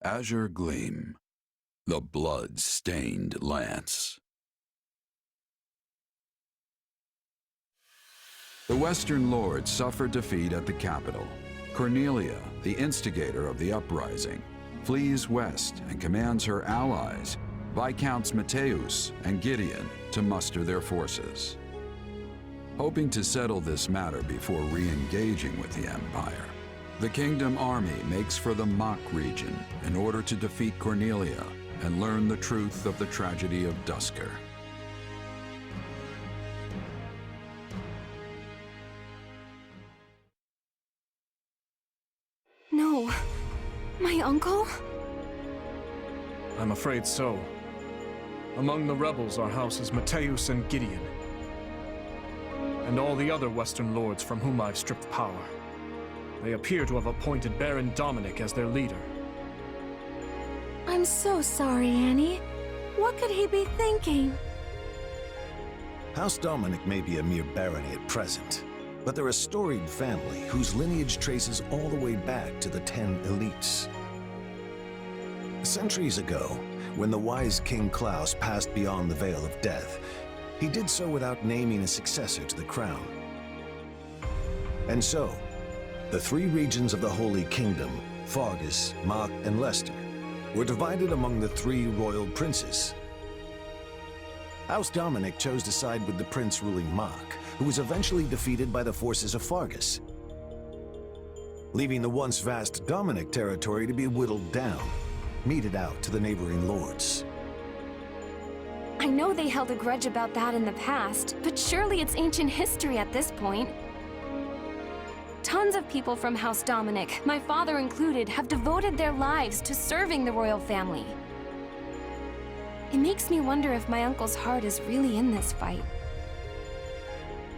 Azure Gleam, the blood-stained lance. The Western Lords suffered defeat at the capital. Cornelia, the instigator of the uprising, flees west and commands her allies, Viscounts Mateus and Gideon, to muster their forces. Hoping to settle this matter before re-engaging with the Empire, the Kingdom Army makes for the Mach region in order to defeat Cornelia and learn the truth of the Tragedy of Duscur. No. My uncle? I'm afraid so. Among the rebels are houses Mateus and Gideon, and all the other Western Lords from whom I've stripped power. They appear to have appointed Baron Dominic as their leader. I'm so sorry, Annie. What could he be thinking? House Dominic may be a mere barony at present, but they're a storied family whose lineage traces all the way back to the 10 elites. Centuries ago, when the wise King Klaus passed beyond the Veil of Death, he did so without naming a successor to the crown. And so, the three regions of the Holy Kingdom, Fargus, Mach, and Leicester, were divided among the three royal princes. House Dominic chose to side with the prince ruling Mach, who was eventually defeated by the forces of Fargus, leaving the once vast Dominic territory to be whittled down, meted out to the neighboring lords. I know they held a grudge about that in the past, but surely it's ancient history at this point. Tons of people from House Dominic, my father included, have devoted their lives to serving the royal family. It makes me wonder if my uncle's heart is really in this fight.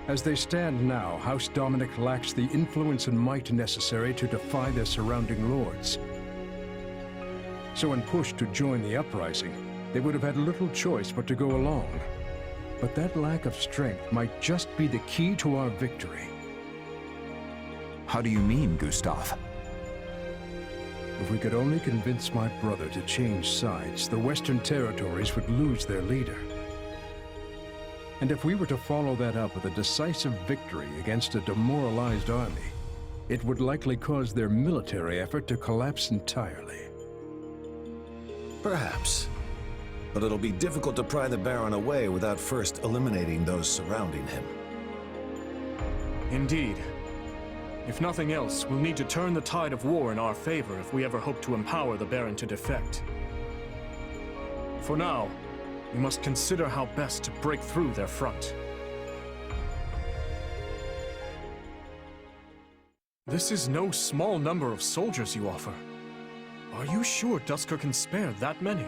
As they stand now, House Dominic lacks the influence and might necessary to defy their surrounding lords. So when pushed to join the uprising, they would have had little choice but to go along. But that lack of strength might just be the key to our victory. How do you mean, Gustav? If we could only convince my brother to change sides, the Western territories would lose their leader. And if we were to follow that up with a decisive victory against a demoralized army, it would likely cause their military effort to collapse entirely. Perhaps. But it'll be difficult to pry the Baron away without first eliminating those surrounding him. Indeed. If nothing else, we'll need to turn the tide of war in our favor if we ever hope to empower the Baron to defect. For now, we must consider how best to break through their front. This is no small number of soldiers you offer. Are you sure Duscur can spare that many?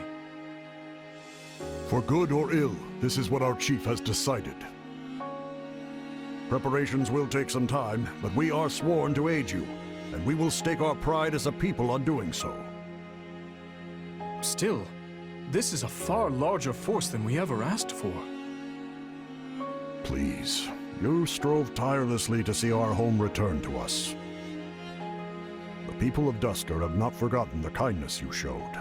For good or ill, this is what our chief has decided. Preparations will take some time, but we are sworn to aid you, and we will stake our pride as a people on doing so. Still, this is a far larger force than we ever asked for. Please, you strove tirelessly to see our home return to us. The people of Duscur have not forgotten the kindness you showed.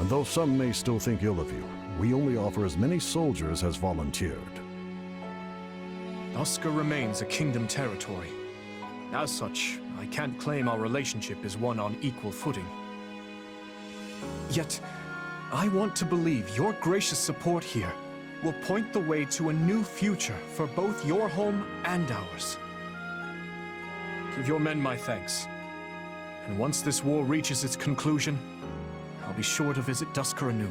And though some may still think ill of you, we only offer as many soldiers as volunteered. Duscur remains a kingdom territory. As such, I can't claim our relationship is one on equal footing. Yet, I want to believe your gracious support here will point the way to a new future for both your home and ours. Give your men my thanks. And once this war reaches its conclusion, I'll be sure to visit Duscur anew.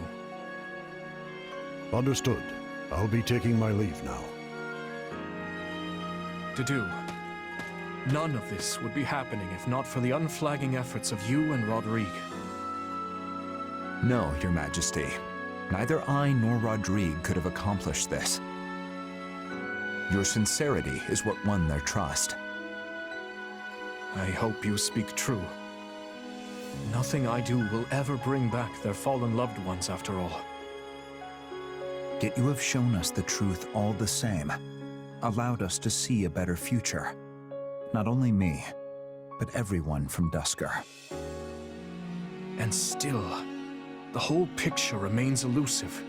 Understood. I'll be taking my leave now. Dedue, none of this would be happening if not for the unflagging efforts of you and Rodrigue. No, Your Majesty. Neither I nor Rodrigue could have accomplished this. Your sincerity is what won their trust. I hope you speak true. Nothing I do will ever bring back their fallen loved ones after all. Yet you have shown us the truth all the same, allowed us to see a better future. Not only me, but everyone from Duscur. And still, the whole picture remains elusive.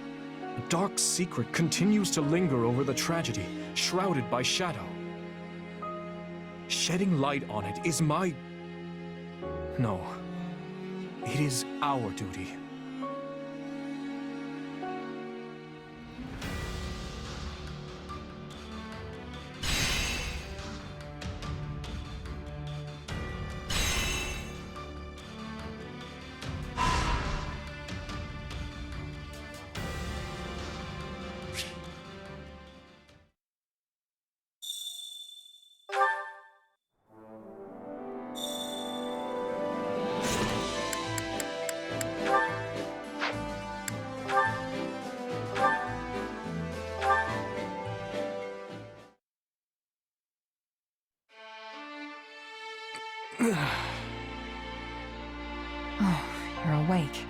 A dark secret continues to linger over the tragedy, shrouded by shadow. Shedding light on it is my... No. It is our duty. Oh, you're awake.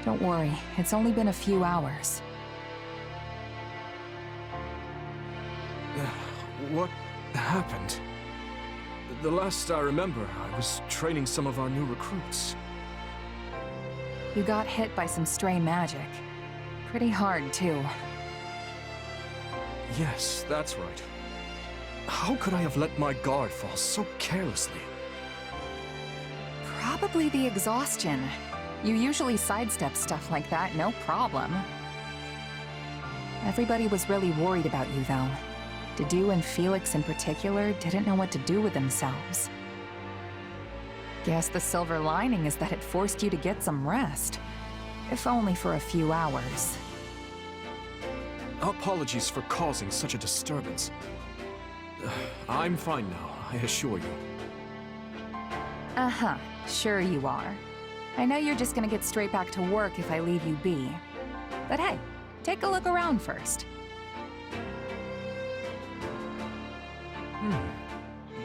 Don't worry, it's only been a few hours. What happened? The last I remember, I was training some of our new recruits. You got hit by some stray magic. Pretty hard, too. Yes, that's right. How could I have let my guard fall so carelessly? Probably the exhaustion. You usually sidestep stuff like that, no problem. Everybody was really worried about you, though. Dedue and Felix in particular didn't know what to do with themselves. Guess the silver lining is that it forced you to get some rest. If only for a few hours. Apologies for causing such a disturbance. I'm fine now, I assure you. Uh-huh, sure you are. I know you're just gonna get straight back to work if I leave you be. But hey, take a look around first.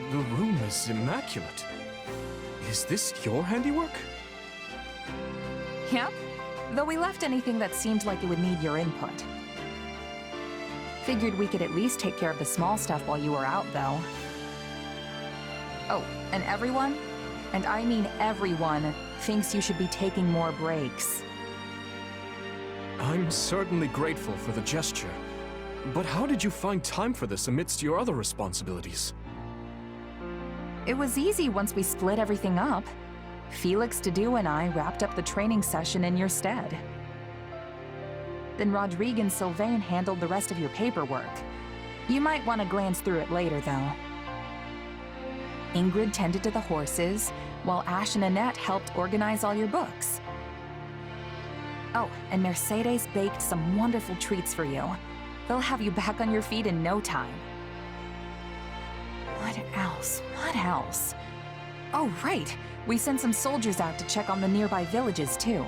The room is immaculate. Is this your handiwork? Yep, though we left anything that seemed like it would need your input. Figured we could at least take care of the small stuff while you were out, though. Oh, and everyone, and I mean everyone, thinks you should be taking more breaks. I'm certainly grateful for the gesture, but how did you find time for this amidst your other responsibilities? It was easy once we split everything up. Felix, Dedue, and I wrapped up the training session in your stead. Then Rodrigue and Sylvain handled the rest of your paperwork. You might want to glance through it later, though. Ingrid tended to the horses, while Ash and Annette helped organize all your books. Oh, and Mercedes baked some wonderful treats for you. They'll have you back on your feet in no time. What else? What else? Oh, right! We sent some soldiers out to check on the nearby villages, too.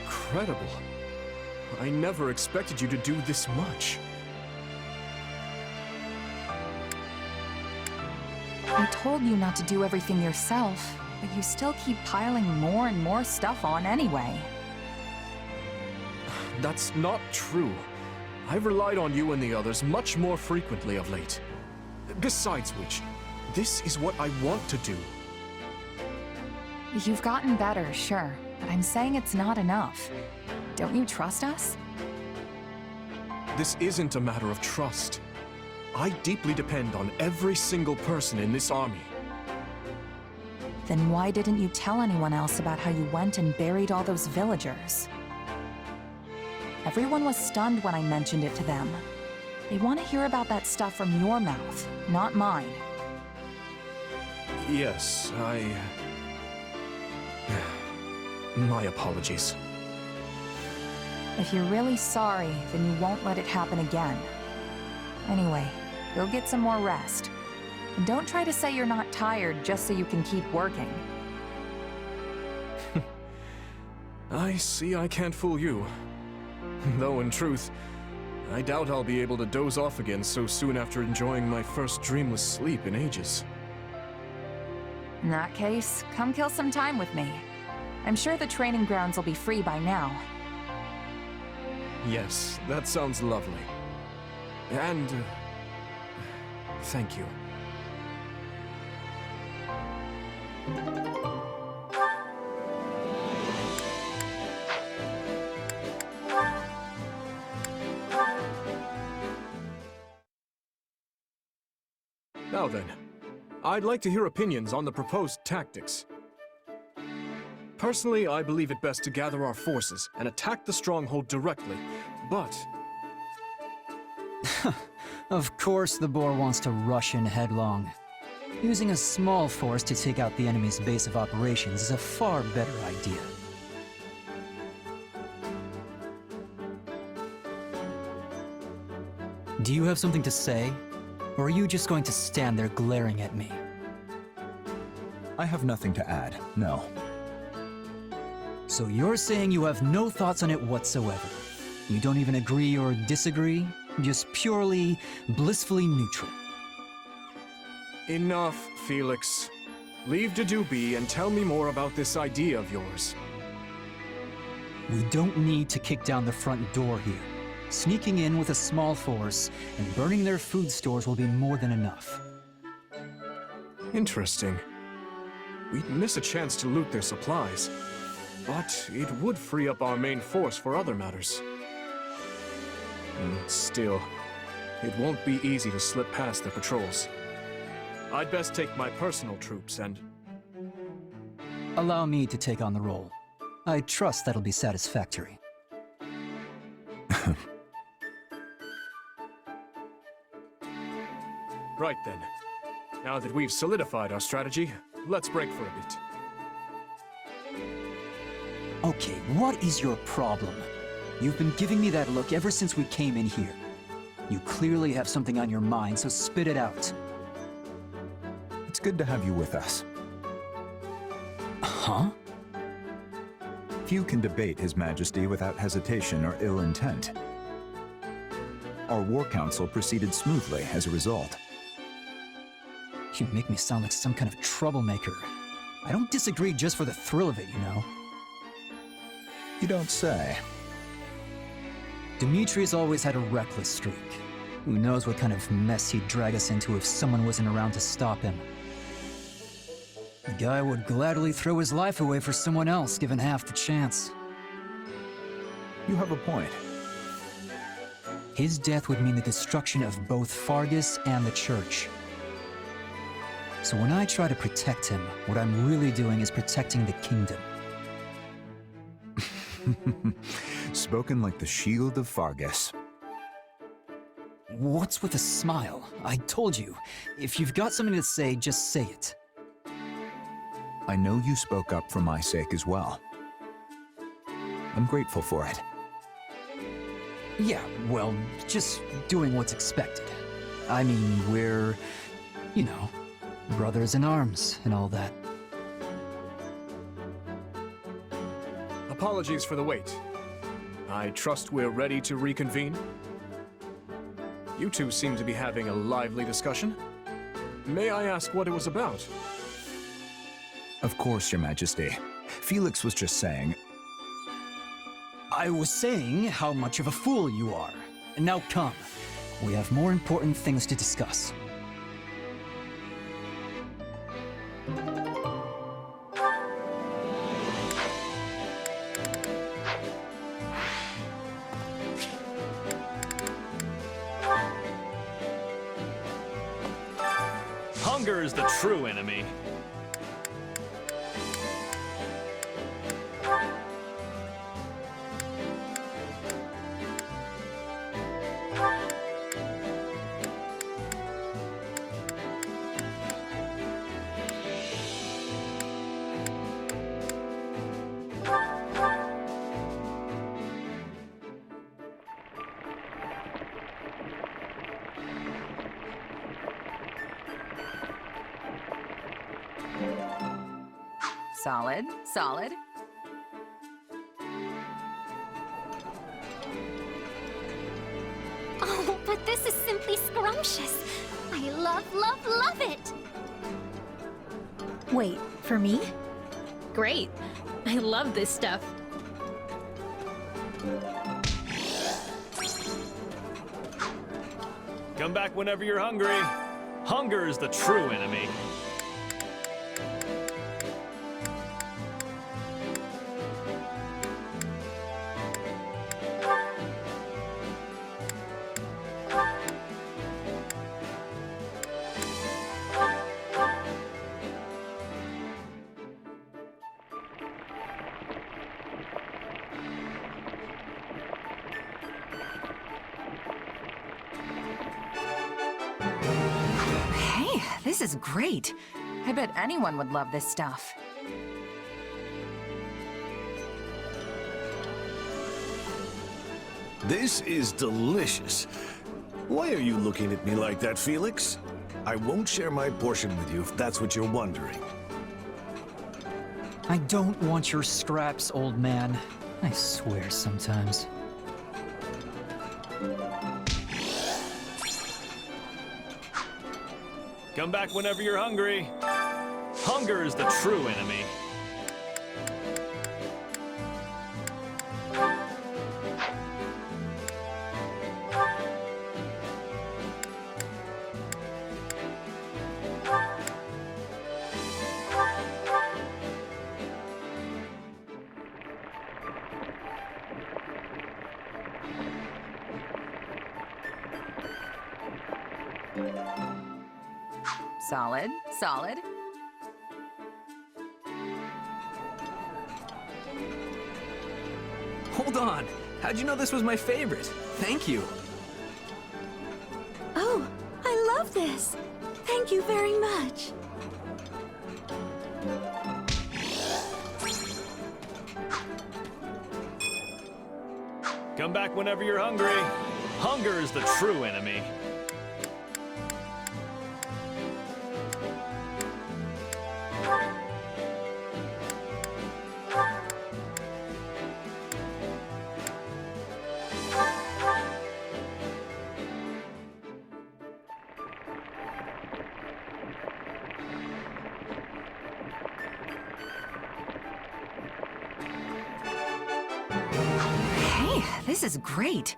Incredible. I never expected you to do this much. I told you not to do everything yourself, but you still keep piling more and more stuff on anyway. That's not true. I've relied on you and the others much more frequently of late. Besides which, this is what I want to do. You've gotten better, sure, but I'm saying it's not enough. Don't you trust us? This isn't a matter of trust. I deeply depend on every single person in this army. Then why didn't you tell anyone else about how you went and buried all those villagers? Everyone was stunned when I mentioned it to them. They want to hear about that stuff from your mouth, not mine. Yes, My apologies. If you're really sorry, then you won't let it happen again. Anyway, go get some more rest. And don't try to say you're not tired just so you can keep working. I see I can't fool you. Though in truth, I doubt I'll be able to doze off again so soon after enjoying my first dreamless sleep in ages. In that case, come kill some time with me. I'm sure the training grounds will be free by now. Yes, that sounds lovely. And... thank you. Now then, I'd like to hear opinions on the proposed tactics. Personally, I believe it best to gather our forces and attack the stronghold directly, but... Of course the boar wants to rush in headlong. Using a small force to take out the enemy's base of operations is a far better idea. Do you have something to say? Or are you just going to stand there glaring at me? I have nothing to add, no. So you're saying you have no thoughts on it whatsoever? You don't even agree or disagree? Just purely, blissfully neutral? Enough, Felix. Leave Dedue be and tell me more about this idea of yours. We don't need to kick down the front door here. Sneaking in with a small force and burning their food stores will be more than enough. Interesting. We'd miss a chance to loot their supplies, but it would free up our main force for other matters. Still, it won't be easy to slip past the patrols. I'd best take my personal troops and... Allow me to take on the role. I trust that'll be satisfactory. Right then. Now that we've solidified our strategy, let's break for a bit. Okay, what is your problem? You've been giving me that look ever since we came in here. You clearly have something on your mind, so spit it out. It's good to have you with us. Huh? Few can debate His Majesty without hesitation or ill intent. Our war council proceeded smoothly as a result. You make me sound like some kind of troublemaker. I don't disagree just for the thrill of it, you know. You don't say. Dimitri's always had a reckless streak. Who knows what kind of mess he'd drag us into if someone wasn't around to stop him. The guy would gladly throw his life away for someone else, given half the chance. You have a point. His death would mean the destruction of both Fargus and the Church. So when I try to protect him, what I'm really doing is protecting the kingdom. Spoken like the shield of Fargus. What's with the smile? I told you, if you've got something to say, just say it. I know you spoke up for my sake as well. I'm grateful for it. Yeah, well, just doing what's expected. I mean, we're, you know, brothers in arms and all that. Apologies for the wait. I trust we're ready to reconvene. You two seem to be having a lively discussion. May I ask what it was about? Of course, Your Majesty. Felix was just saying... I was saying how much of a fool you are. And now come. We have more important things to discuss. Hunger is the true enemy. Solid, solid. Oh, but this is simply scrumptious. I love it. Wait, for me? Great. I love this stuff. Come back whenever you're hungry. Hunger is the true enemy. is great. I bet anyone would love this stuff. This is delicious. Why are you looking at me like that, Felix? I won't share my portion with you if that's what you're wondering. I don't want your scraps, old man. I swear sometimes. Come back whenever you're hungry. Hunger is the true enemy. Solid, solid. Hold on. How'd you know this was my favorite? Thank you. Oh, I love this. Thank you very much. Come back whenever you're hungry. Hunger is the true enemy. Hey, this is great.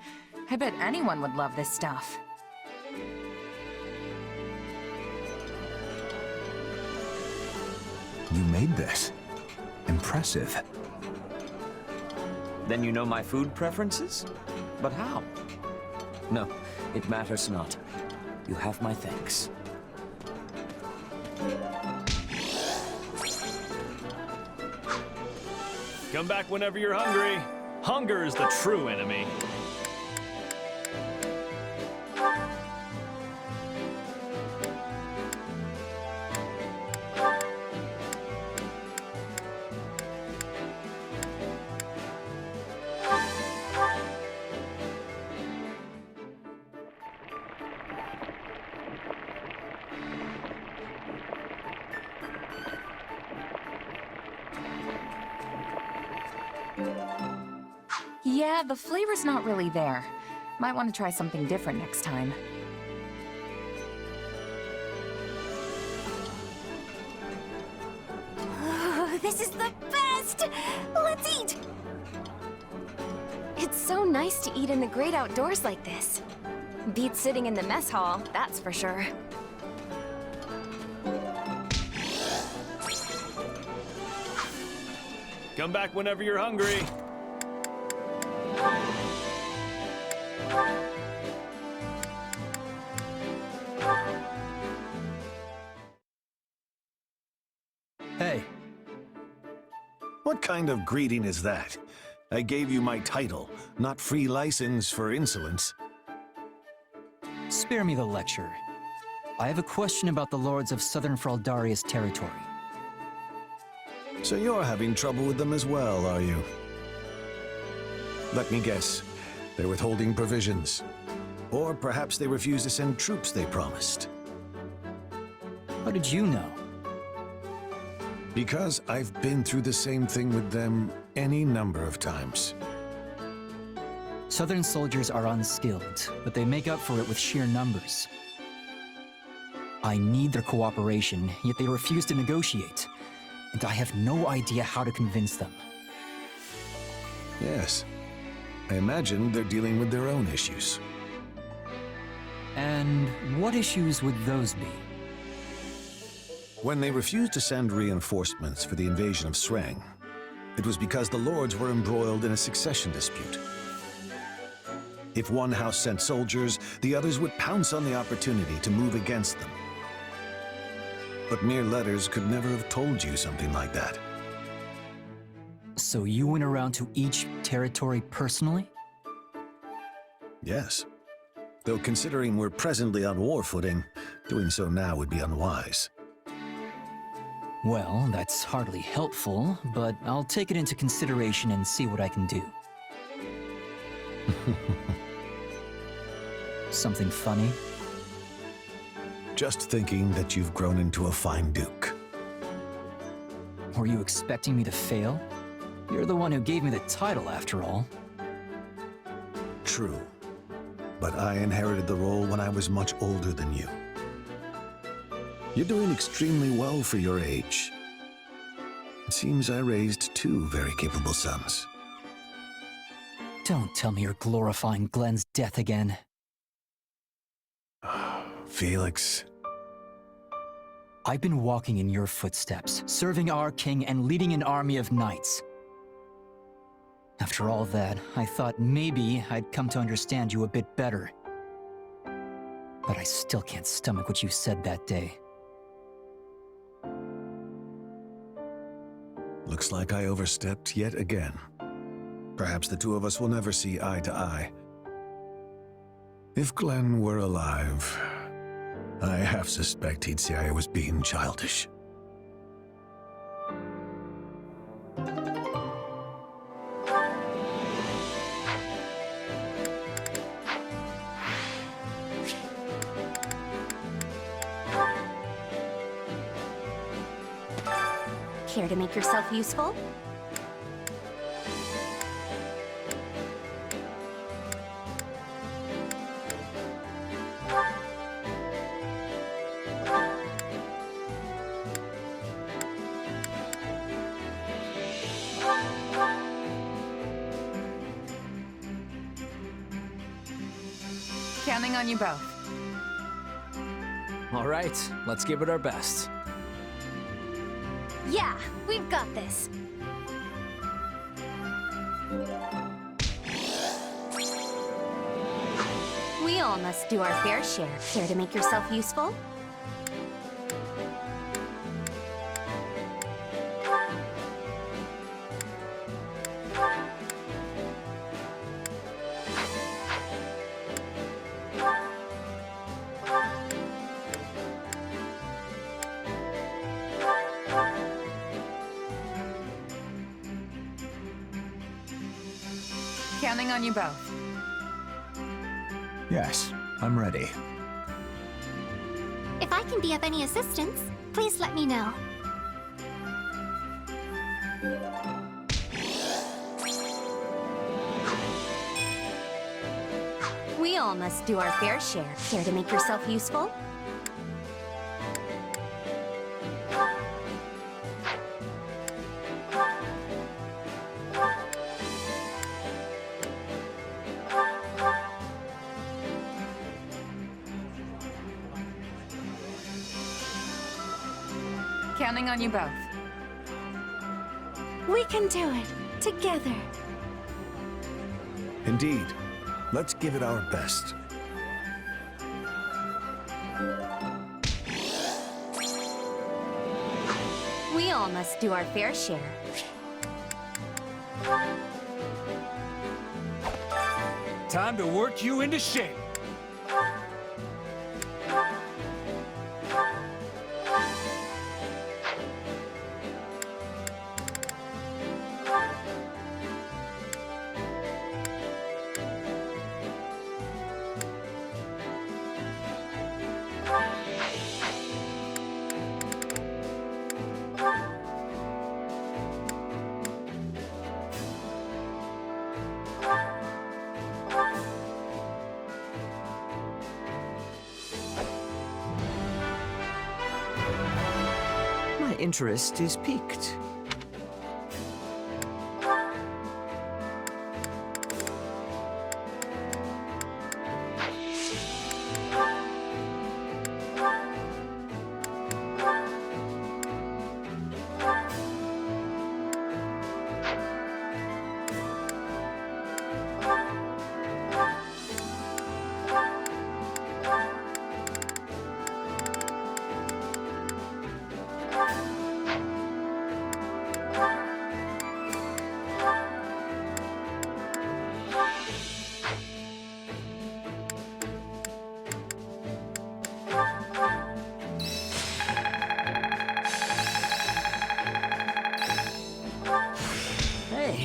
I bet anyone would love this stuff. You made this. Impressive. Then you know my food preferences? But how? No, it matters not. You have my thanks. Come back whenever you're hungry. Hunger is the true enemy. Yeah, the flavor's not really there. Might want to try something different next time. Oh, this is the best! Let's eat! It's so nice to eat in the great outdoors like this. Beats sitting in the mess hall, that's for sure. Come back whenever you're hungry. Hey. What kind of greeting is that? I gave you my title, not free license for insolence. Spare me the lecture. I have a question about the lords of Southern Fraldaria's territory. So you're having trouble with them as well, are you? Let me guess. They're withholding provisions. Or perhaps they refuse to send troops they promised. How did you know? Because I've been through the same thing with them any number of times. Southern soldiers are unskilled, but they make up for it with sheer numbers. I need their cooperation, yet they refuse to negotiate. And I have no idea how to convince them. Yes. I imagine they're dealing with their own issues. And what issues would those be? When they refused to send reinforcements for the invasion of Sreng, it was because the lords were embroiled in a succession dispute. If one house sent soldiers, the others would pounce on the opportunity to move against them. But mere letters could never have told you something like that. So you went around to each territory personally? Yes. Though considering we're presently on war footing, Doing so now would be unwise. Well, that's hardly helpful, but I'll take it into consideration and see what I can do. Something funny? Just thinking that you've grown into a fine duke. Were you expecting me to fail? You're the one who gave me the title, after all. True. But I inherited the role when I was much older than you. You're doing extremely well for your age. It seems I raised two very capable sons. Don't tell me you're glorifying Glenn's death again. Felix. I've been walking in your footsteps, serving our king and leading an army of knights. After all that, I thought maybe I'd come to understand you a bit better. But I still can't stomach what you said that day. Looks like I overstepped yet again. Perhaps the two of us will never see eye to eye. If Glenn were alive, I half suspect he'd say I was being childish. Care to make yourself useful? Counting on you both. All right, let's give it our best. Yeah, we've got this. We all must do our fair share. Care to make yourself useful? Counting on you both. Yes, I'm ready. If I can be of any assistance, please let me know. We all must do our fair share. Care to make yourself useful? Counting on you both. We can do it, together. Indeed. Let's give it our best. We all must do our fair share. Time to work you into shape. My interest is piqued.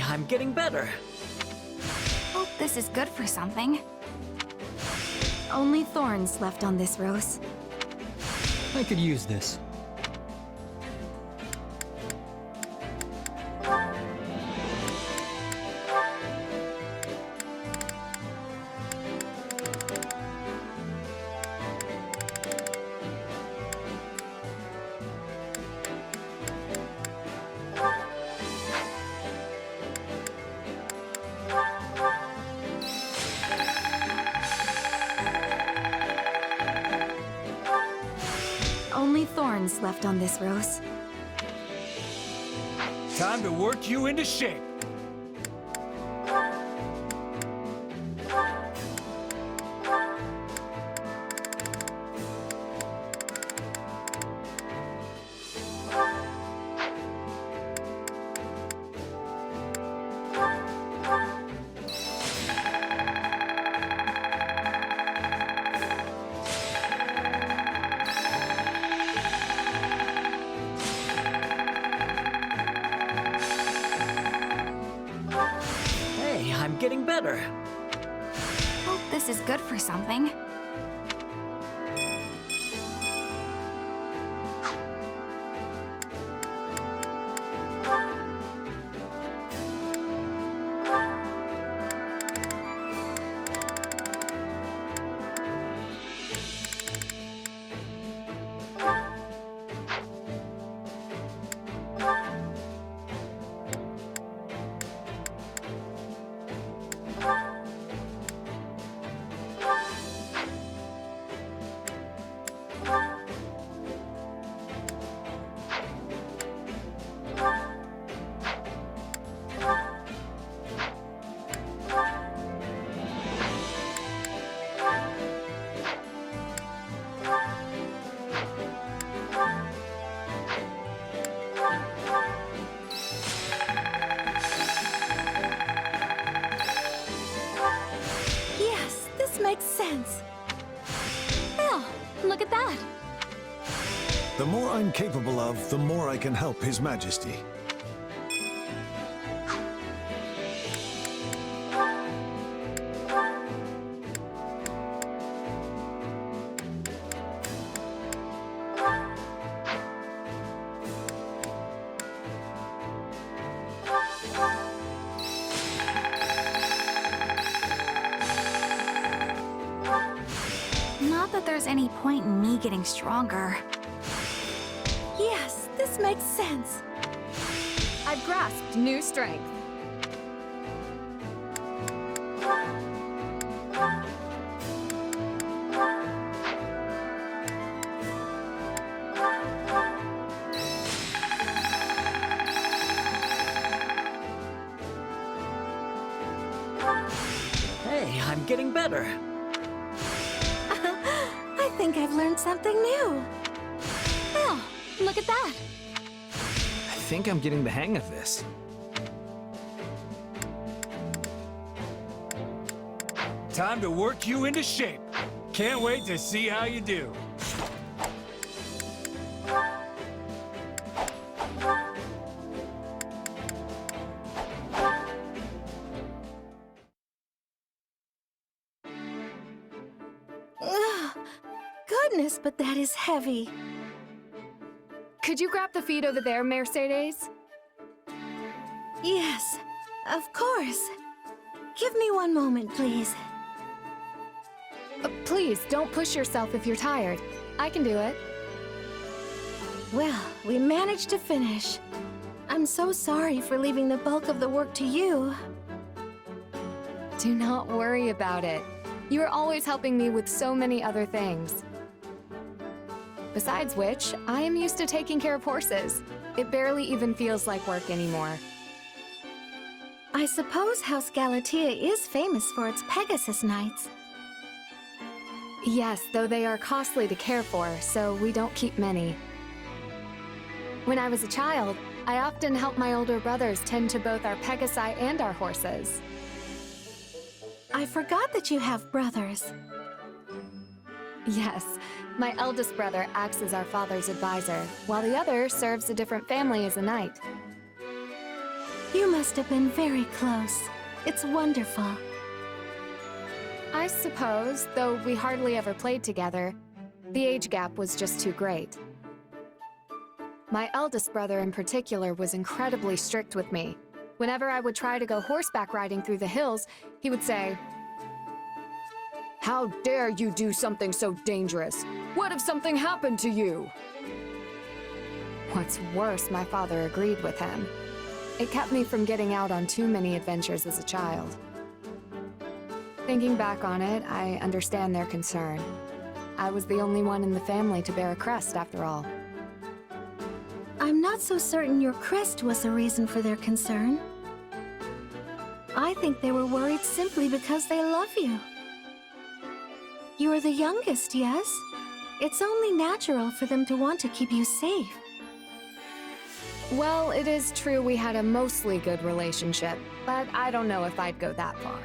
I'm getting better. Hope this is good for something. Only thorns left on this rose. I could use this. Only thorns left on this rose. Time to work you into shape. I'm getting better. Hope this is good for something. Makes sense. Well, look at that. The more I'm capable of, the more I can help His Majesty. Not that there's any point in me getting stronger. Yes, this makes sense. I've grasped new strength. Hey, I'm getting better. I think I've learned something new. Well, look at that. I think I'm getting the hang of this. Time to work you into shape. Can't wait to see how you do. Ugh, goodness, but that is heavy. Could you grab the feed over there, Mercedes? Yes, of course. Give me one moment, please. Please, don't push yourself if you're tired. I can do it. Well, we managed to finish. I'm so sorry for leaving the bulk of the work to you. Do not worry about it. You are always helping me with so many other things. Besides which, I am used to taking care of horses. It barely even feels like work anymore. I suppose House Galatea is famous for its Pegasus nights. Yes, though they are costly to care for, so we don't keep many. When I was a child, I often helped my older brothers tend to both our Pegasi and our horses. I forgot that you have brothers. Yes, my eldest brother acts as our father's advisor, while the other serves a different family as a knight. You must have been very close. It's wonderful. I suppose, though we hardly ever played together, the age gap was just too great. My eldest brother in particular was incredibly strict with me. Whenever I would try to go horseback riding through the hills, he would say, "How dare you do something so dangerous? What if something happened to you?" What's worse, my father agreed with him. It kept me from getting out on too many adventures as a child. Thinking back on it, I understand their concern. I was the only one in the family to bear a crest, after all. I'm not so certain your crest was the reason for their concern. I think they were worried simply because they love you. You're the youngest, yes? It's only natural for them to want to keep you safe. Well, it is true we had a mostly good relationship, but I don't know if I'd go that far.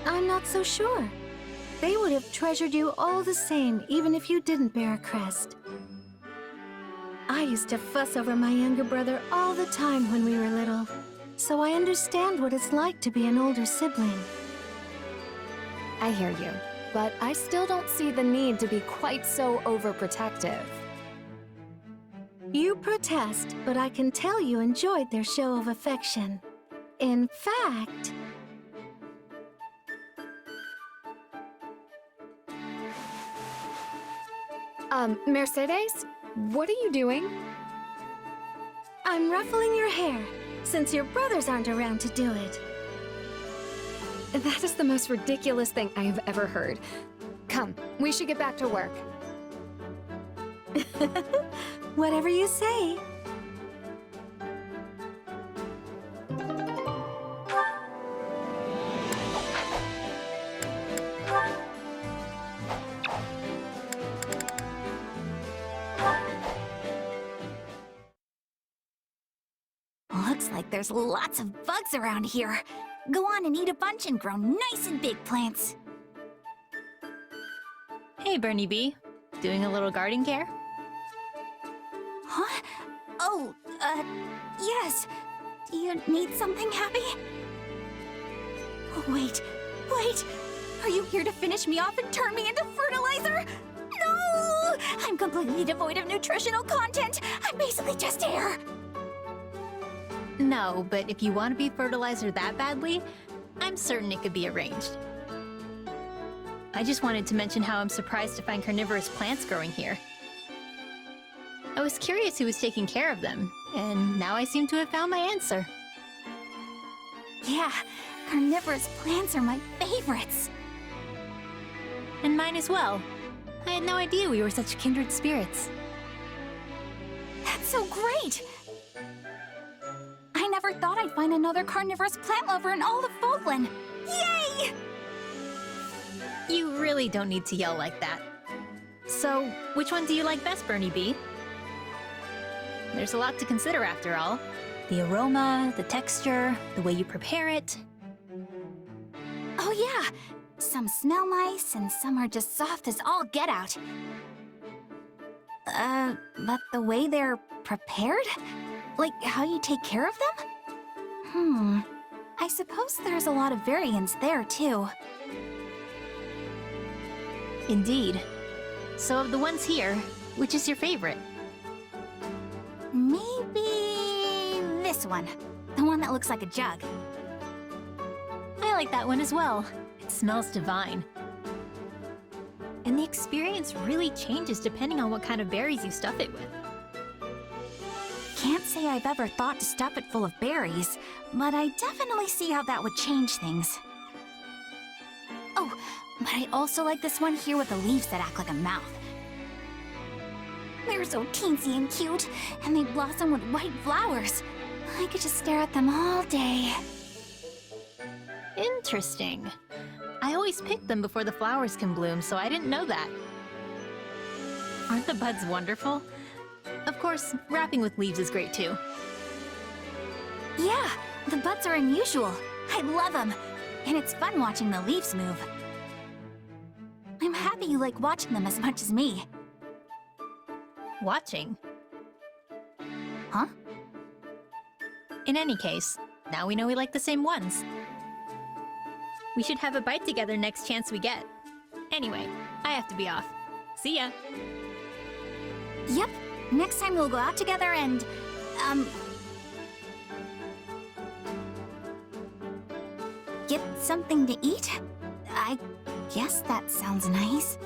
I'm not so sure. They would have treasured you all the same, even if you didn't bear a crest. I used to fuss over my younger brother all the time when we were little, so I understand what it's like to be an older sibling. I hear you, but I still don't see the need to be quite so overprotective. You protest, but I can tell you enjoyed their show of affection. In fact... Mercedes? What are you doing? I'm ruffling your hair, since your brothers aren't around to do it. That is the most ridiculous thing I have ever heard. Come, we should get back to work. Whatever you say. Looks like there's lots of bugs around here. Go on and eat a bunch and grow nice and big plants. Hey, Bernie B. Doing a little garden care? Huh? Oh, yes. Do you need something, Hapi? Oh, wait. Are you here to finish me off and turn me into fertilizer? No! I'm completely devoid of nutritional content. I'm basically just air. No, but if you want to be fertilizer that badly, I'm certain it could be arranged. I just wanted to mention how I'm surprised to find carnivorous plants growing here. I was curious who was taking care of them, and now I seem to have found my answer. Yeah, carnivorous plants are my favorites. And mine as well. I had no idea we were such kindred spirits. That's so great! I never thought I'd find another carnivorous plant lover in all of Falkland. Yay! You really don't need to yell like that. So, which one do you like best, Bernie B? There's a lot to consider after all. The aroma, the texture, the way you prepare it. Oh yeah! Some smell nice and some are just soft as all get out. But the way they're prepared? Like how you take care of them? I suppose there's a lot of variance there too. Indeed. So of the ones here, which is your favorite? Maybe this one. The one that looks like a jug. I like that one as well. It smells divine. And the experience really changes depending on what kind of berries you stuff it with. Can't say I've ever thought to stuff it full of berries, but I definitely see how that would change things. Oh, but I also like this one here with the leaves that act like a mouth. They're so teensy and cute, and they blossom with white flowers. I could just stare at them all day. Interesting. I always pick them before the flowers can bloom, so I didn't know that. Aren't the buds wonderful? Of course, wrapping with leaves is great too. Yeah, the buds are unusual. I love them. And it's fun watching the leaves move. I'm happy you like watching them as much as me. Watching? Huh? In any case, now we know we like the same ones. We should have a bite together next chance we get. Anyway, I have to be off. See ya. Yep. Next time we'll go out together and, get something to eat? I guess that sounds nice.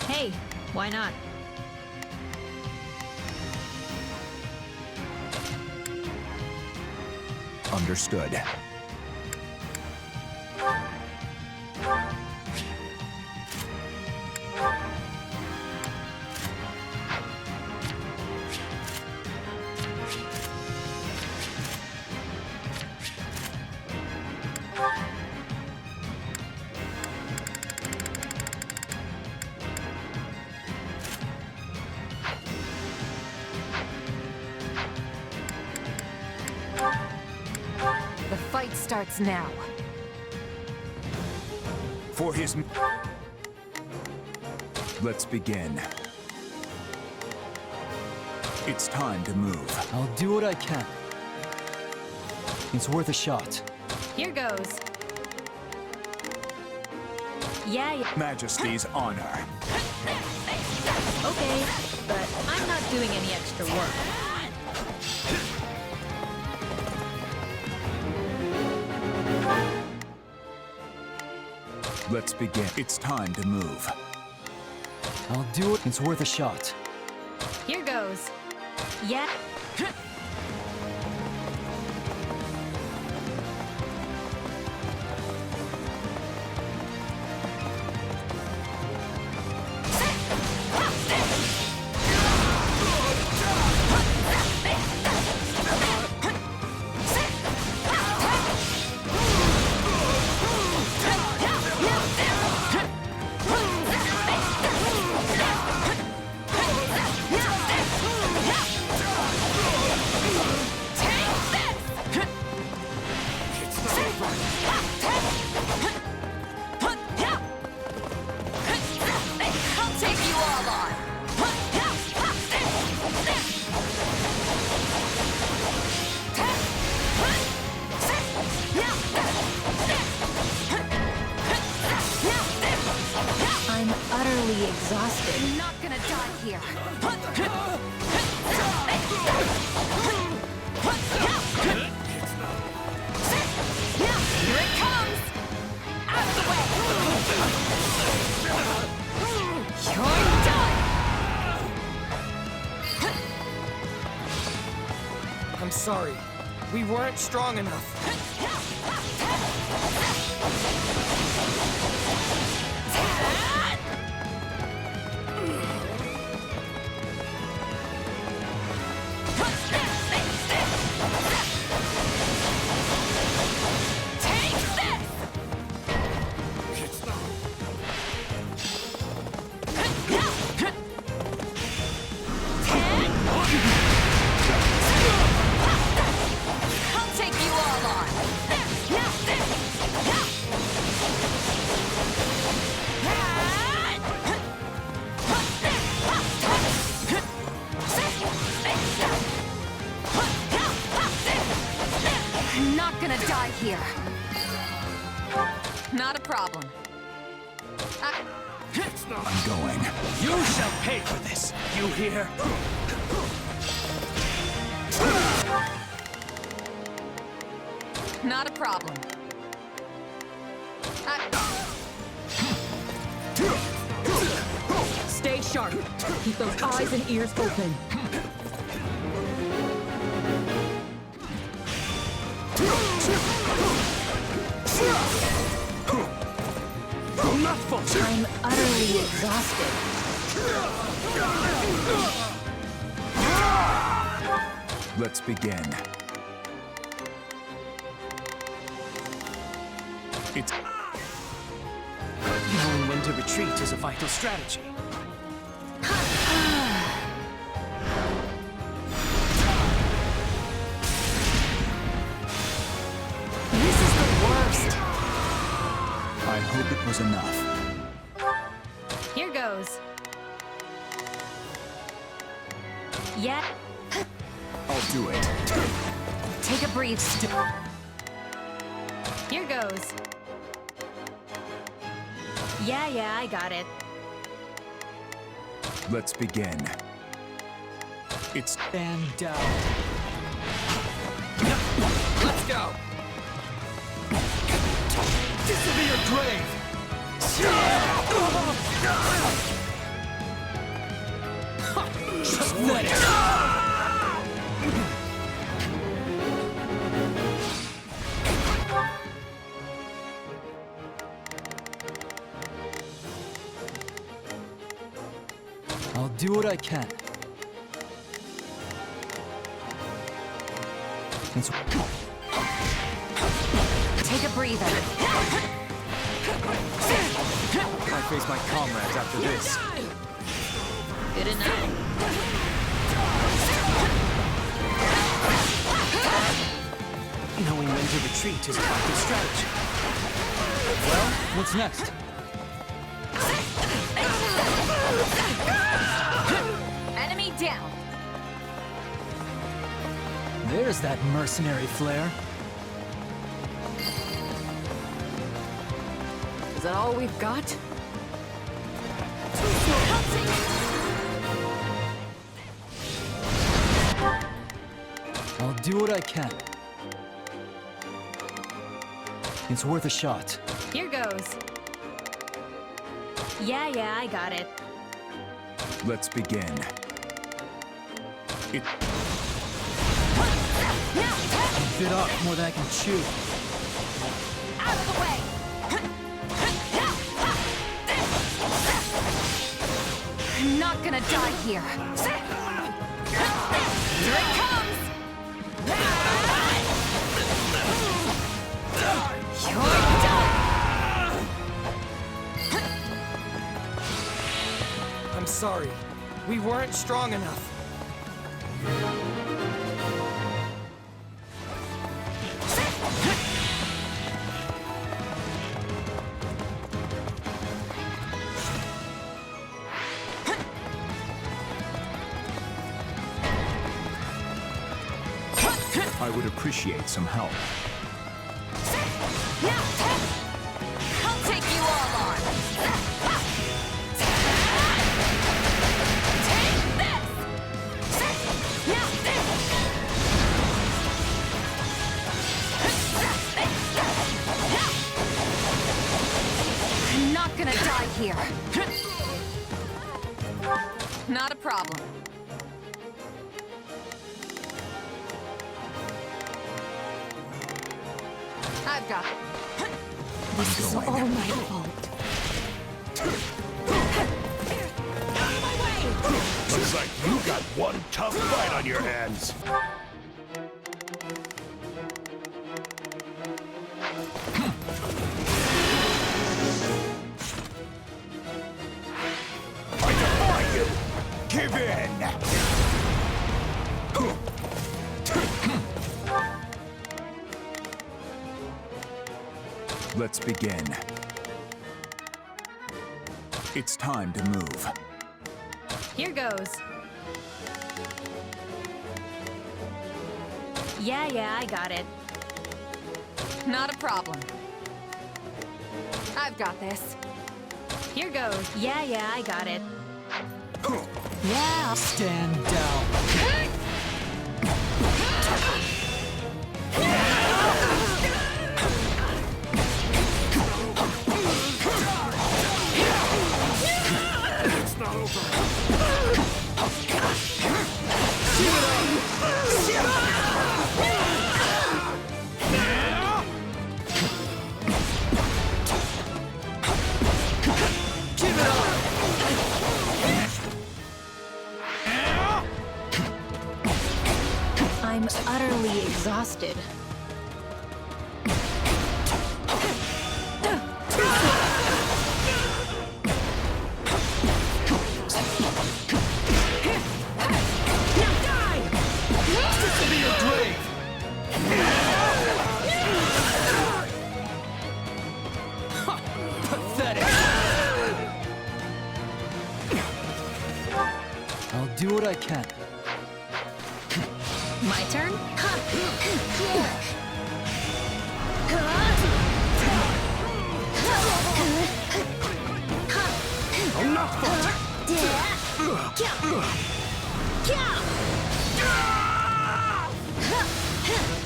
Hey, why not? Understood. The fight starts now. For his... Let's begin. It's time to move. I'll do what I can. It's worth a shot. Here goes. Yeah. Majesty's honor. Okay, but I'm not doing any extra work. Let's begin. It's time to move. I'll do it. It's worth a shot. Here goes. Yeah. Exhausted. You're not gonna die here. Here it comes! Out of the way! You're done! I'm sorry. We weren't strong enough. Here. Not a problem. I'm going. You shall pay for this. You hear? Not a problem. Stay sharp. Keep those eyes and ears open. I'm utterly exhausted. Let's begin. It's... Knowing when to retreat is a vital strategy. This is the worst. I hope it was enough. Here goes. Yeah. I'll do it. Take a breathe. Here goes. Yeah, I got it. Let's begin. It's... Stand down. Let's go! This will be your grave! Just let it! I'll do what I can. Take a breather. I face my comrades after this. Good enough. Knowing when to retreat is a vital strategy. Well, what's next? Enemy down. There's that mercenary flair. Is that all we've got? I'll do what I can. It's worth a shot. Here goes. Yeah, I got it. Let's begin. It bit off more than I can chew. Out of the way! I'm not gonna die here. Here it comes! You're done! I'm sorry. We weren't strong enough. I would appreciate some help. I'll take you all on! Take this! I'm not gonna die here. Not a problem. I've got it. This is all my fault. Looks like you got one tough fight on your hands. I defy you! Give in! Let's begin. It's time to move. Here goes. Yeah, I got it. Not a problem. I've got this. Here goes. Yeah, I got it. Yeah, stand down. busted. I'll do what I can. My turn? Enough fun!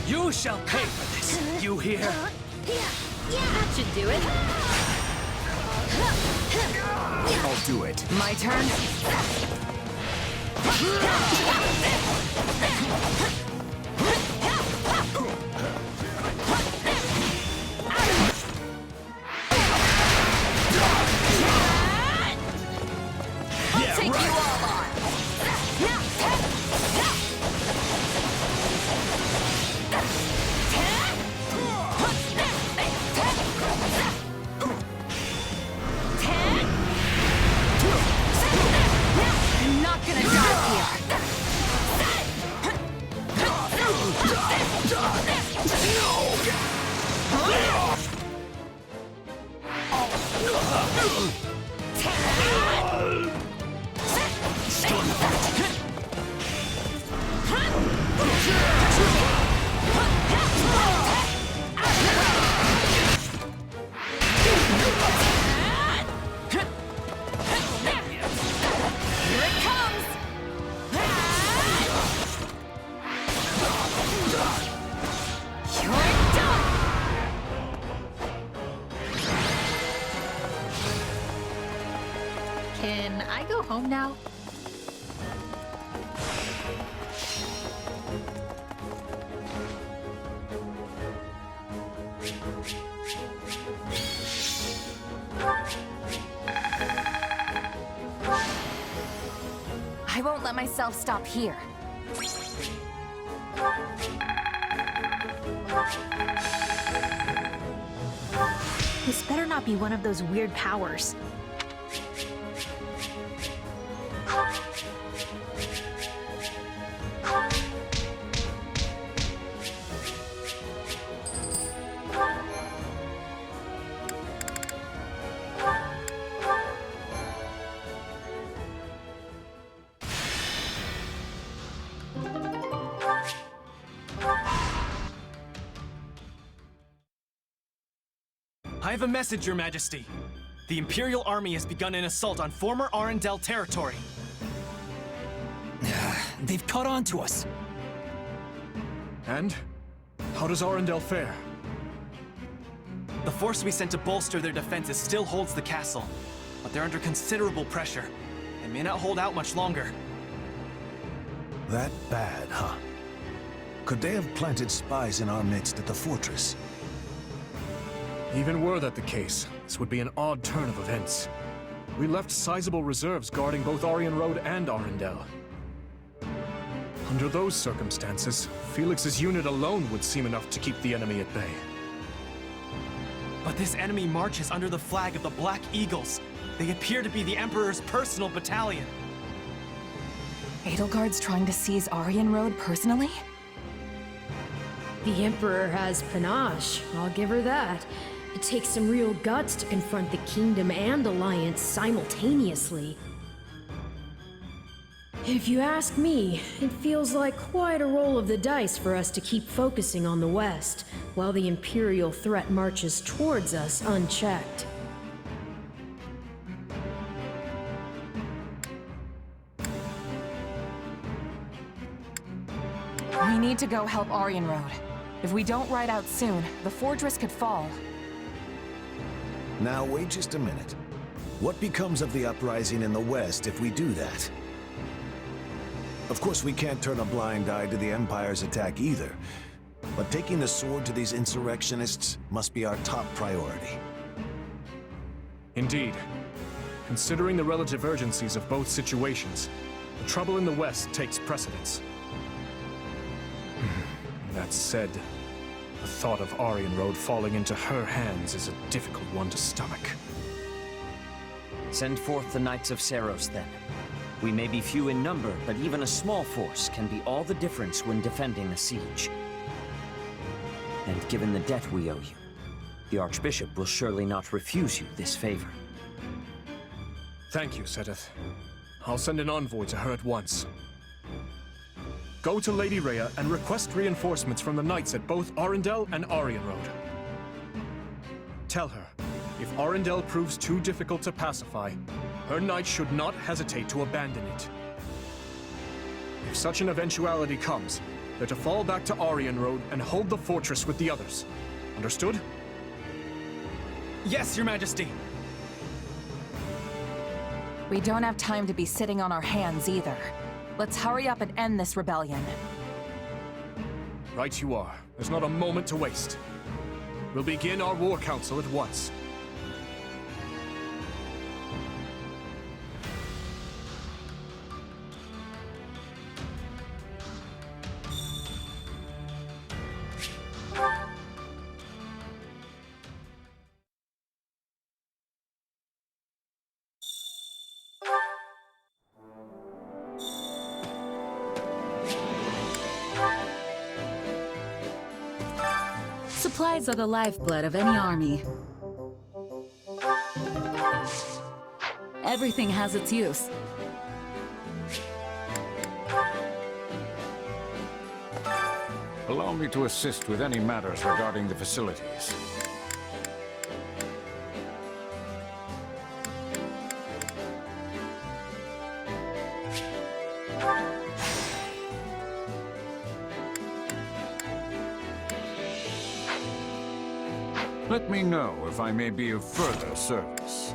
You shall pay for this, you hear? That should do it. I'll do it. My turn? Yeah, Take right. you all on. I'm not gonna die here. Here it comes. You're done. Can I go home now? I won't let myself stop here. This better not be one of those weird powers. I have a message, Your Majesty. The Imperial Army has begun an assault on former Arundel territory. They've caught on to us. And? How does Arundel fare? The force we sent to bolster their defenses still holds the castle, but they're under considerable pressure and may not hold out much longer. That bad, huh? Could they have planted spies in our midst at the fortress? Even were that the case, this would be an odd turn of events. We left sizable reserves guarding both Aryan Road and Arundel. Under those circumstances, Felix's unit alone would seem enough to keep the enemy at bay. But this enemy marches under the flag of the Black Eagles. They appear to be the Emperor's personal battalion. Edelgard's trying to seize Aryan Road personally? The Emperor has panache, I'll give her that. It takes some real guts to confront the Kingdom and Alliance simultaneously. If you ask me, it feels like quite a roll of the dice for us to keep focusing on the West, while the Imperial threat marches towards us unchecked. We need to go help Aryan Road. If we don't ride out soon, the fortress could fall. Now, wait just a minute. What becomes of the uprising in the West if we do that? Of course, we can't turn a blind eye to the Empire's attack either. But taking the sword to these insurrectionists must be our top priority. Indeed. Considering the relative urgencies of both situations, the trouble in the West takes precedence. That said, the thought of Arianrode falling into her hands is a difficult one to stomach. Send forth the Knights of Seros, then. We may be few in number, but even a small force can be all the difference when defending a siege. And given the debt we owe you, the Archbishop will surely not refuse you this favor. Thank you, Sedith. I'll send an envoy to her at once. Go to Lady Rhea and request reinforcements from the knights at both Arundel and Arianrode. Tell her, if Arundel proves too difficult to pacify, her knights should not hesitate to abandon it. If such an eventuality comes, they're to fall back to Arianrode and hold the fortress with the others. Understood? Yes, Your Majesty! We don't have time to be sitting on our hands either. Let's hurry up and end this rebellion. Right you are. There's not a moment to waste. We'll begin our war council at once. Supplies are the lifeblood of any army. Everything has its use. Allow me to assist with any matters regarding the facilities. Let me know if I may be of further service.